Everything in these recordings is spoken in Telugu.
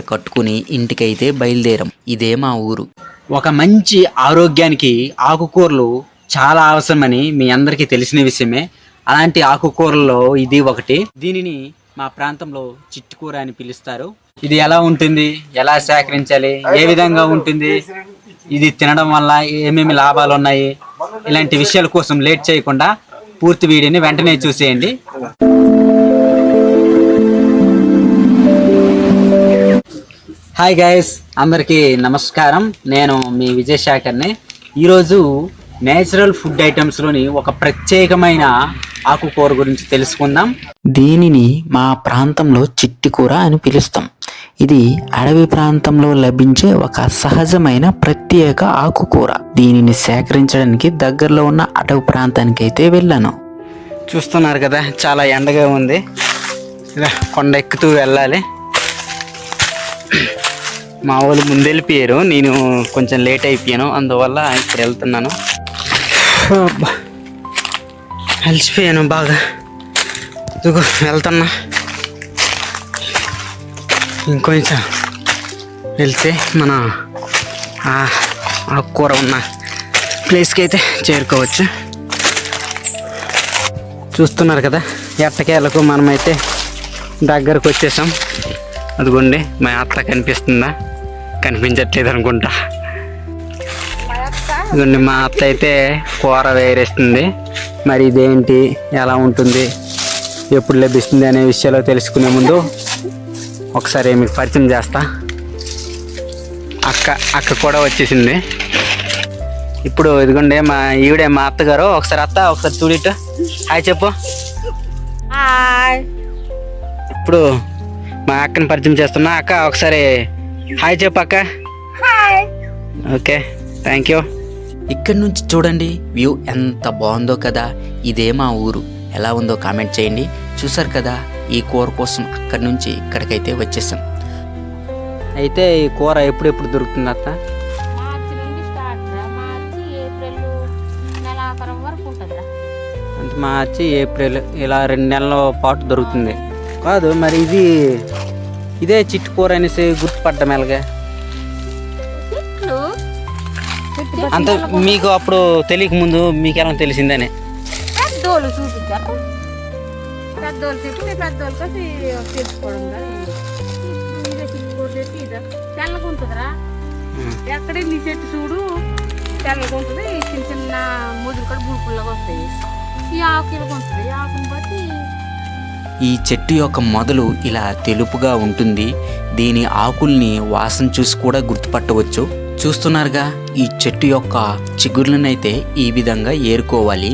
కట్టుకుని ఇంటికైతే బయలుదేరాం. ఇదే మా ఊరు. ఒక మంచి ఆరోగ్యానికి ఆకుకూరలు చాలా అవసరమని మీ అందరికీ తెలిసిన విషయమే. అలాంటి ఆకుకూరల్లో ఇది ఒకటి. దీనిని మా ప్రాంతంలో చిట్టుకూర అని పిలుస్తారు. ఇది ఎలా ఉంటుంది, ఎలా సేకరించాలి, ఏ విధంగా ఉంటుంది, ఇది తినడం వల్ల ఏమేమి లాభాలు ఉన్నాయి, ఇలాంటి విషయాల కోసం లేట్ చేయకుండా పూర్తి వీడియోని వెంటనే చూసేయండి. హాయ్ గైస్, అందరికీ నమస్కారం. నేను మీ విజయశేఖర్ని. ఈరోజు నేచురల్ ఫుడ్ ఐటమ్స్లోని ఒక ప్రత్యేకమైన ఆకుకూర గురించి తెలుసుకుందాం. దీనిని మా ప్రాంతంలో చిట్టుకూర అని పిలుస్తాం. ఇది అడవి ప్రాంతంలో లభించే ఒక సహజమైన ప్రత్యేక ఆకుకూర. దీనిని సేకరించడానికి దగ్గరలో ఉన్న అటవీ ప్రాంతానికి అయితే వెళ్ళాను. చూస్తున్నారు కదా, చాలా ఎండగా ఉంది. కొండ ఎక్కుతూ వెళ్ళాలి. మా వాళ్ళు ముందు వెళ్ళిపోయారు, నేను కొంచెం లేట్ అయిపోయాను, అందువల్ల ఇప్పుడు వెళ్తున్నాను. అలసిపోయాను బాగా, ఇదిగో వెళ్తున్నా. ఇంకొంచెం వెళ్తే మన ఆకుకూర ఉన్న ప్లేస్కి అయితే చేరుకోవచ్చు. చూస్తున్నారు కదా, ఎట్టకేలకు మనమైతే దగ్గరకు వచ్చేసాం. అదిగోండి మా అత్త కనిపిస్తుందా? కనిపించట్లేదు అనుకుంటా. ఇదిగోండి మా అత్త అయితే కూర వేరేస్తుంది. మరి ఇదేంటి, ఎలా ఉంటుంది, ఎప్పుడు లభిస్తుంది అనే విషయాలు తెలుసుకునే ముందు ఒకసారి మీకు పరిచయం చేస్తా. అక్క కూడా వచ్చేసింది. ఇప్పుడు ఇదిగోండి ఈవిడే మా అత్తగారు. ఒకసారి చూడిట్టు హాయ్ చెప్పు. ఇప్పుడు మా అక్కని పరిచయం చేస్తున్నా. అక్క ఒకసారి హాయ్ చెప్పు అక్క. Okay, thank you. ఇక్కడి నుంచి చూడండి వ్యూ ఎంత బాగుందో కదా. ఇదే మా ఊరు. ఎలా ఉందో కామెంట్ చేయండి. చూసారు కదా, ఈ కూర కోసం అక్కడి నుంచి ఇక్కడికైతే వచ్చేసాం. అయితే ఈ కూర ఎప్పుడెప్పుడు దొరుకుతుంది అత్త? మార్చి నుండి స్టార్ట్. మార్చి ఏప్రిల్ నెలాఖరం వరకు ఉంటుందిరా. అంటే మార్చి ఏప్రిల్ ఇలా 2 నెలల పాటు దొరుకుతుంది. కాదు మరి ఇదే చిట్టుకూర అనేసి గుర్తుపడ్డం ఎలాగా? అంత మీకు అప్పుడు తెలియక ముందు మీకు ఎలా తెలిసిందని? పెద్దోళ్ళు చూపించారు. పెద్దోళ్ళు చెప్పి పెద్దోళ్ళకి తెలుసుకోవడం. ఇదే చిట్టుకూర చెట్టు ఇదే తెల్లగా ఉంటుందిరా. ఎక్కడే నీ చెట్టు చూడు తెల్లగా ఉంటుంది. చిన్న చిన్న ముదురు కూడా బుడుపుల్లాగా వస్తాయి. ఈ ఆకు ఇలాగా ఉంటుంది. ఈ ఆకుని బట్టి ఈ చెట్టు యొక్క మొదలు ఇలా తెలుపుగా ఉంటుంది. దీని ఆకుల్ని వాసన చూసి కూడా గుర్తుపట్టవచ్చు. చూస్తున్నారుగా, ఈ చెట్టు యొక్క చిగుర్లనైతే ఈ విధంగా ఏరుకోవాలి.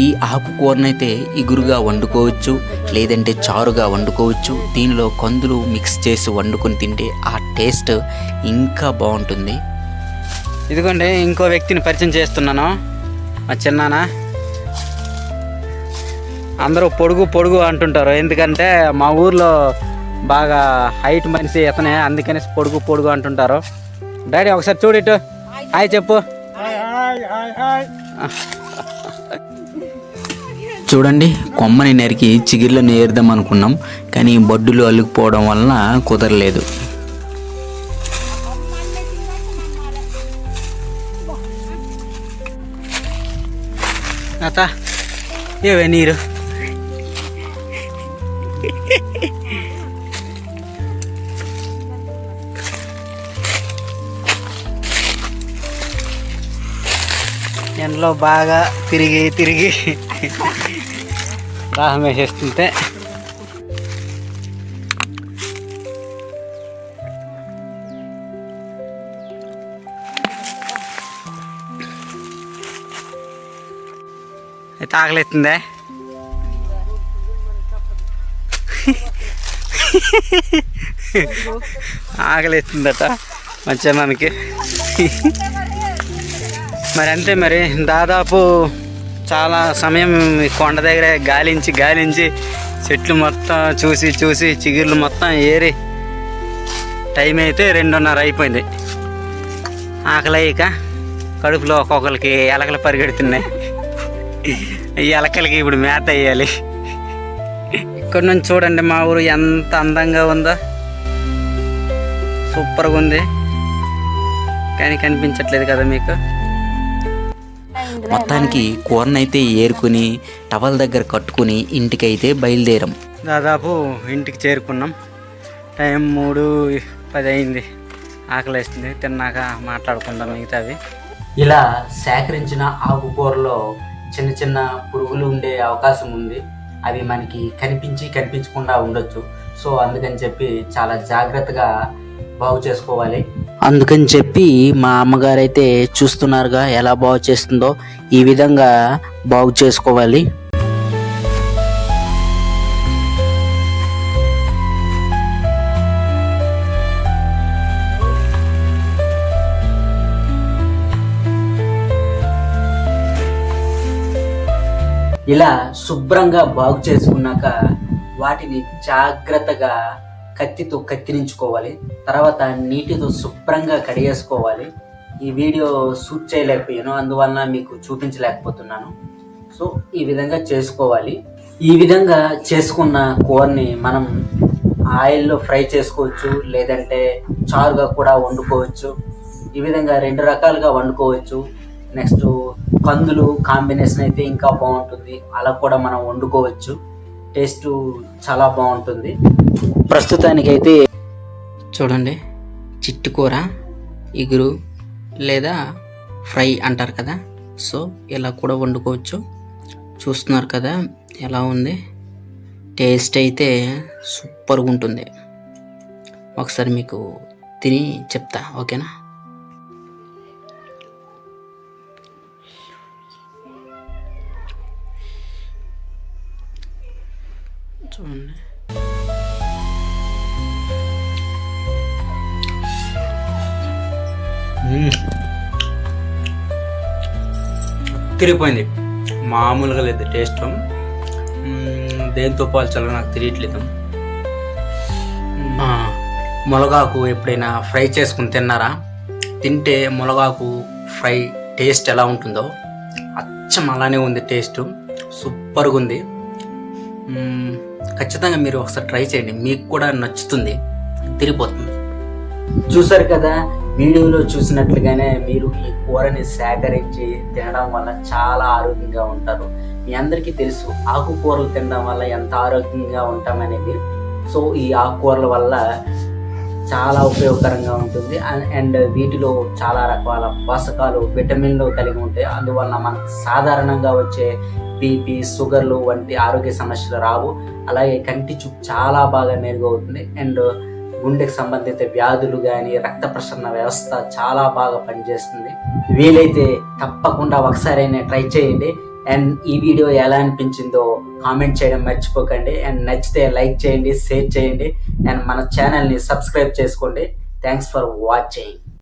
ఈ ఆకుకూరనైతే ఇగురుగా వండుకోవచ్చు, లేదంటే చారుగా వండుకోవచ్చు. దీనిలో కందులు మిక్స్ చేసి వండుకొని తింటే ఆ టేస్ట్ ఇంకా బాగుంటుంది. ఇదిగోండి ఇంకో వ్యక్తిని పరిచయం చేస్తున్నాను, మా చిన్నాన్న. అందరూ పొడుగు అంటుంటారు, ఎందుకంటే మా ఊర్లో బాగా హైట్ మనిషి ఇతనే, అందుకని పొడుగు అంటుంటారు. డాడీ ఒకసారి చూడిట్టు హాయ్ చెప్పు. చూడండి, కొమ్మని నరికి చిగుర్లను ఏరుదాం అనుకున్నాం, కానీ బొడ్డులు అల్లుకుపోవడం వలన కుదరలేదు. అత్త ఏవే నీరు? ఎండలో బాగా తిరిగి దాహం వేసేస్తుంటే అయితే ఆకలిస్తుందే. ఆకలిస్తుందట మంచిగా మనకి. మరి అంతే, మరి దాదాపు చాలా సమయం కొండ దగ్గర గాలించి చెట్లు మొత్తం చూసి చిగుర్లు మొత్తం ఏరి టైం అయితే 2:30 అయిపోయింది. ఆకలి అయ్యాక కడుపులో ఒక్కొక్కరికి ఎలకలు పరిగెడుతున్నాయి. ఈ ఎలకలకి ఇప్పుడు మేత వేయాలి. ఇక్కడ నుంచి చూడండి మా ఊరు ఎంత అందంగా ఉందో. సూపర్గా ఉంది, కానీ కనిపించట్లేదు కదా మీకు. మొత్తానికి కూరనైతే ఏరుకుని టవల్ దగ్గర కట్టుకుని ఇంటికైతే బయలుదేరాం. దాదాపు ఇంటికి చేరుకున్నాం. టైం 3:10 అయింది. ఆకలి వేస్తుంది, తిన్నాక మాట్లాడుకుందాం మిగతావి. ఇలా సేకరించిన ఆకుకూరలో చిన్న చిన్న పురుగులు ఉండే అవకాశం ఉంది. అవి మనకి కనిపించకుండా ఉండొచ్చు. సో అందుకని చెప్పి చాలా జాగ్రత్తగా బాగు చేసుకోవాలి. అందుకని చెప్పి మా అమ్మగారు అయితే చూస్తున్నారుగా ఎలా బాగు చేస్తుందో, ఈ విధంగా బాగు చేసుకోవాలి. ఇలా శుభ్రంగా బాగు చేసుకున్నాక వాటిని జాగ్రత్తగా కత్తితో కత్తిరించుకోవాలి. తర్వాత నీటితో శుభ్రంగా కడిగేసుకోవాలి. ఈ వీడియో షూట్ చేయలేకపోయాను, అందువలన మీకు చూపించలేకపోతున్నాను. సో ఈ విధంగా చేసుకోవాలి. ఈ విధంగా చేసుకున్న కూరని మనం ఆయిల్లో ఫ్రై చేసుకోవచ్చు, లేదంటే చారుగా కూడా వండుకోవచ్చు. ఈ విధంగా 2 రకాలుగా వండుకోవచ్చు. నెక్స్ట్ కందులు కాంబినేషన్ అయితే ఇంకా బాగుంటుంది, అలా కూడా మనం వండుకోవచ్చు. టేస్ట్ చాలా బాగుంటుంది. ప్రస్తుతానికైతే చూడండి, చిట్టు కూర, ఇగురు లేదా ఫ్రై అంటారు కదా, సో ఇలా కూడా వండుకోవచ్చు. చూస్తున్నారు కదా ఎలా ఉంది, టేస్ట్ అయితే సూపర్గా ఉంటుంది. ఒకసారి మీకు తిని చెప్తా, ఓకేనా? చూడండి, తిరిగిపోయింది, మామూలుగా లేదు టేస్ట్. దేంతో పోల్చాలో నాకు తెలియట్లేదు. మునగాకు ఎప్పుడైనా ఫ్రై చేసుకుని తిన్నారా? తింటే మునగాకు ఫ్రై టేస్ట్ ఎలా ఉంటుందో అచ్చం అలానే ఉంది. టేస్ట్ సూపర్గా ఉంది. ఖచ్చితంగా మీరు ఒకసారి ట్రై చేయండి, మీకు కూడా నచ్చుతుంది, తిరిగిపోతుంది. చూసారు కదా, వీడియోలో చూసినట్లుగానే మీరు ఈ కూరని సేకరించి తినడం వల్ల చాలా ఆరోగ్యంగా ఉంటారు. మీ అందరికీ తెలుసు ఆకుకూరలు తినడం వల్ల ఎంత ఆరోగ్యంగా ఉంటామనేది. సో ఈ ఆకుకూరల వల్ల చాలా ఉపయోగకరంగా ఉంటుంది. అండ్ వీటిలో చాలా రకాల పోషకాలు, విటమిన్లు కలిగి ఉంటాయి. అందువల్ల మనకు సాధారణంగా వచ్చే బీపీ, షుగర్లు వంటి ఆరోగ్య సమస్యలు రావు. అలాగే కంటి చూపు చాలా బాగా మెరుగవుతుంది. అండ్ గుండెకి సంబంధిత వ్యాధులు కానీ, రక్త ప్రసరణ వ్యవస్థ చాలా బాగా పనిచేస్తుంది. వీలైతే తప్పకుండా ఒకసారైనా ట్రై చేయండి. అండ్ ఈ వీడియో ఎలా అనిపించిందో కామెంట్ చేయడం మర్చిపోకండి. అండ్ నచ్చితే లైక్ చేయండి, షేర్ చేయండి, అండ్ మన ఛానల్ని సబ్స్క్రైబ్ చేసుకోండి. Thanks for watching.